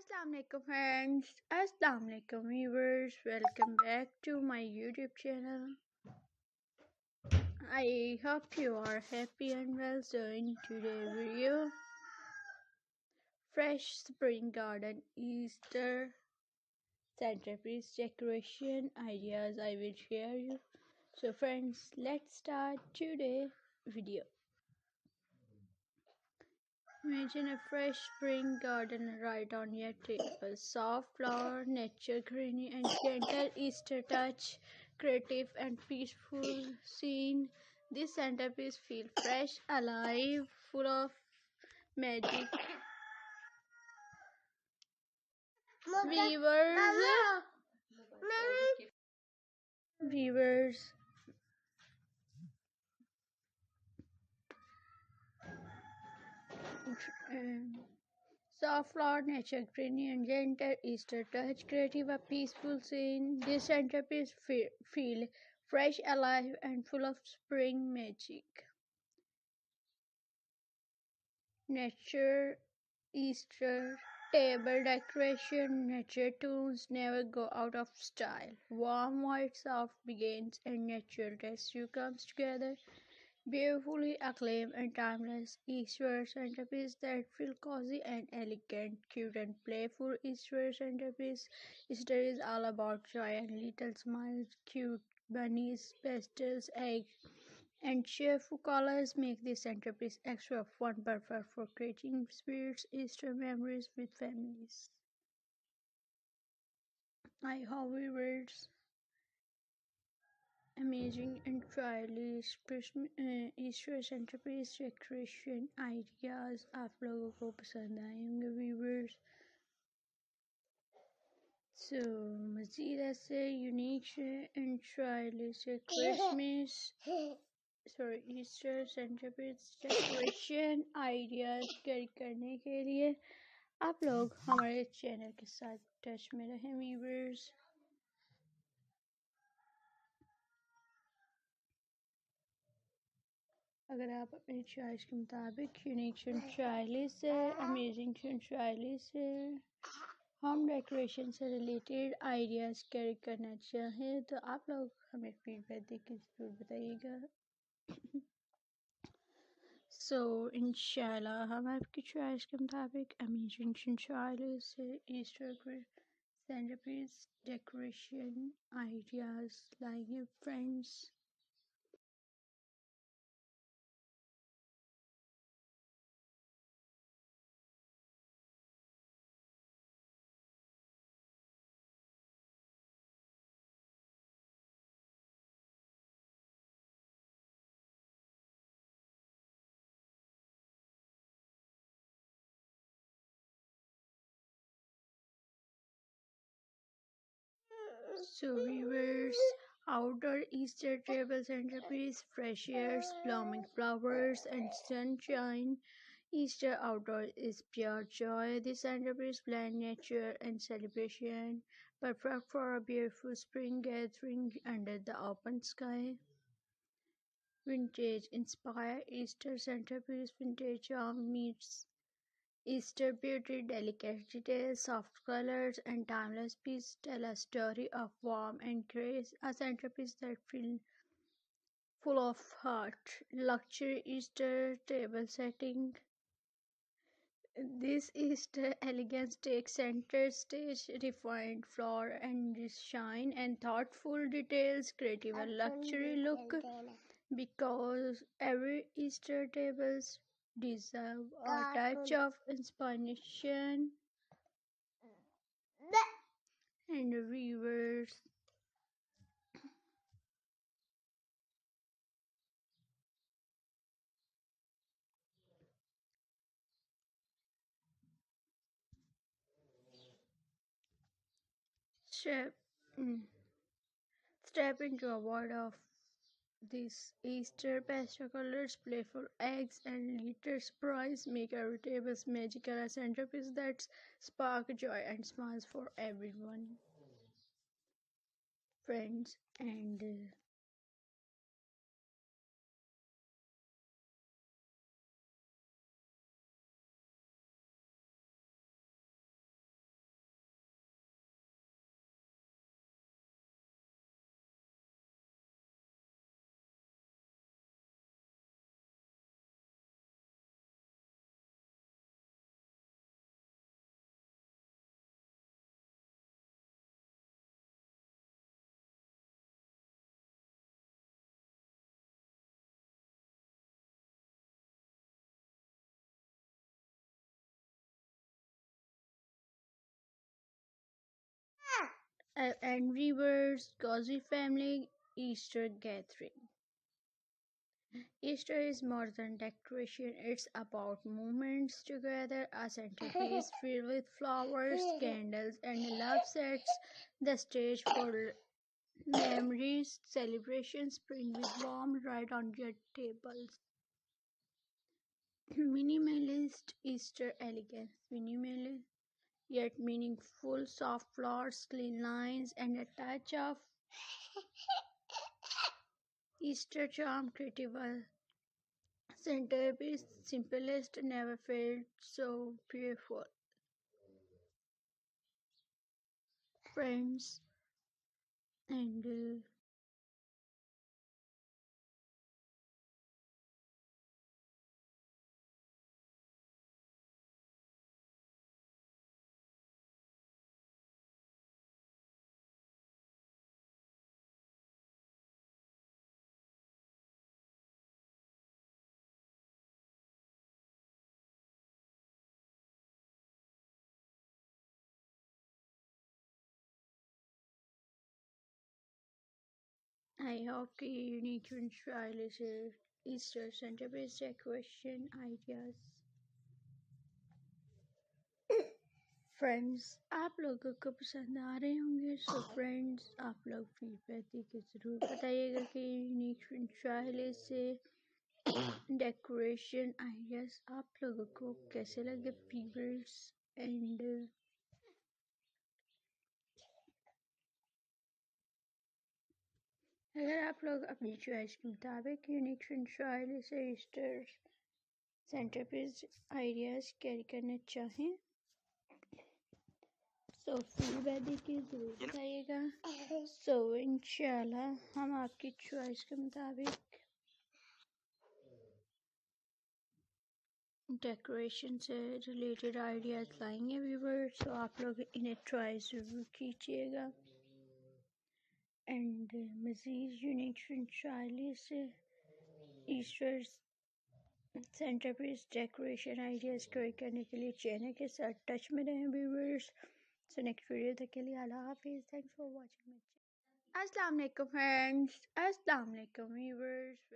Assalamu alaikum friends, Assalamu alaikum viewers, welcome back to my YouTube channel. I hope you are happy and well. So in today's video, fresh spring garden Easter centerpiece decoration ideas I will share you. So friends, let's start today's video. Imagine a fresh spring garden right on your table. Soft flower, nature greenery, and gentle Easter touch. Creative and peaceful scene. This centerpiece feels fresh, alive, full of magic. Viewers, viewers, soft flower, nature greenery, and gentle Easter touch. Creative, a peaceful scene. This centerpiece feel fresh, alive, and full of spring magic. Nature, Easter, table decoration, nature tunes never go out of style. Warm white soft begins and natural rescue comes together. Beautifully acclaimed and timeless Easter centerpiece that feel cozy and elegant, cute and playful Easter centerpiece. Easter is all about joy and little smiles, cute bunnies, pastels, eggs, and cheerful colors make this centerpiece extra fun, perfect for creating spirits Easter memories with families. I hope viewers amazing and stylish Christmas Easter centrepiece decoration ideas आप लोगों को पसंद आए होंगे viewers. So मज़ीद ऐसे unique and stylish Christmas Easter centrepiece decoration ideas carry करने के लिए आप लोग हमारे चैनल के साथ टच में रहें व्यूवर्स. अगर आप अपनी चॉइस के मुताबिक यूनिक स्टाइलिश से अमेजिंग स्टाइलिश से होम डेकोरेशन से रिलेटेड आइडियाज़ कैरी करना चाहें तो आप लोग हमें फीडबैक देकर ज़रूर बताइएगा. सो इंशाल्लाह हम आपकी चॉइस के मुताबिक अमेजिंग स्टाइलिश से ईस्टर सेंटरपीस डेकोरेशन आइडियाज़ लाएंगे friends. So viewers, outdoor Easter table centerpiece, fresh airs, blooming flowers, and sunshine. Easter outdoor is pure joy. This centerpiece blend nature and celebration, perfect for a beautiful spring gathering under the open sky. Vintage inspired Easter centerpiece, vintage charm meets Easter beauty, delicate details, soft colors, and timeless pieces tell a story of warmth and grace. A centerpiece that feels full of heart. Luxury Easter table setting. This Easter elegance takes center stage, refined floor and shine, and thoughtful details, creative and luxury look. Because every Easter tables deserve a touch of inspiration and viewers. Step, step into a world of these Easter pastel colors, playful eggs, and glitter surprise make every table magical, a centerpiece that spark joy and smiles for everyone. Friends and And reverse cozy family Easter gathering. Easter is more than decoration, it's about moments together. A centerpiece filled with flowers, candles, and love sets the stage for memories, celebrations bring with warm right on your tables. Minimalist Easter elegance. Minimalist yet meaningful, soft flowers, clean lines, and a touch of Easter charm creative. Centerpiece simplest never felt so beautiful. Friends and I hope the unique style is Easter centerpiece decoration ideas. Friends आप लोगों को पसंद आ रहे होंगे so friends आप लोग feedback देके ज़रूर बताइएगा कि यूनिक स्टाइल से डेकोरेशन आइडियाज आप लोगों को कैसे लगे व्यूअर्स एंड अगर आप लोग अपनी चॉइस के मुताबिक यूनिक स्टाइल से ईस्टर सेंटरपीस आइडियाज कैरी करना चाहें सो फीडबैक देके ज़रूर बताइएगा सो इंशाल्लाह हम आपकी चॉइस के मुताबिक डेकोरेशन से रिलेटेड आइडियाज़ लाएंगे व्यूवर्स तो आप लोग इन्हें ट्राई ज़रूर कीजिएगा एंड मज़ीद unique stylish Easter centre piece decoration ideas create करने के लिए चैनल के साथ टच में रहें व्यूवर्स सो नेक्स्ट वीडियो तक के लिए अल्लाह हाफिज़ thanks for watching my channel अस्सलाम वालेकुम फ्रेंड्स अस्सलाम वालेकुम व्यूवर्स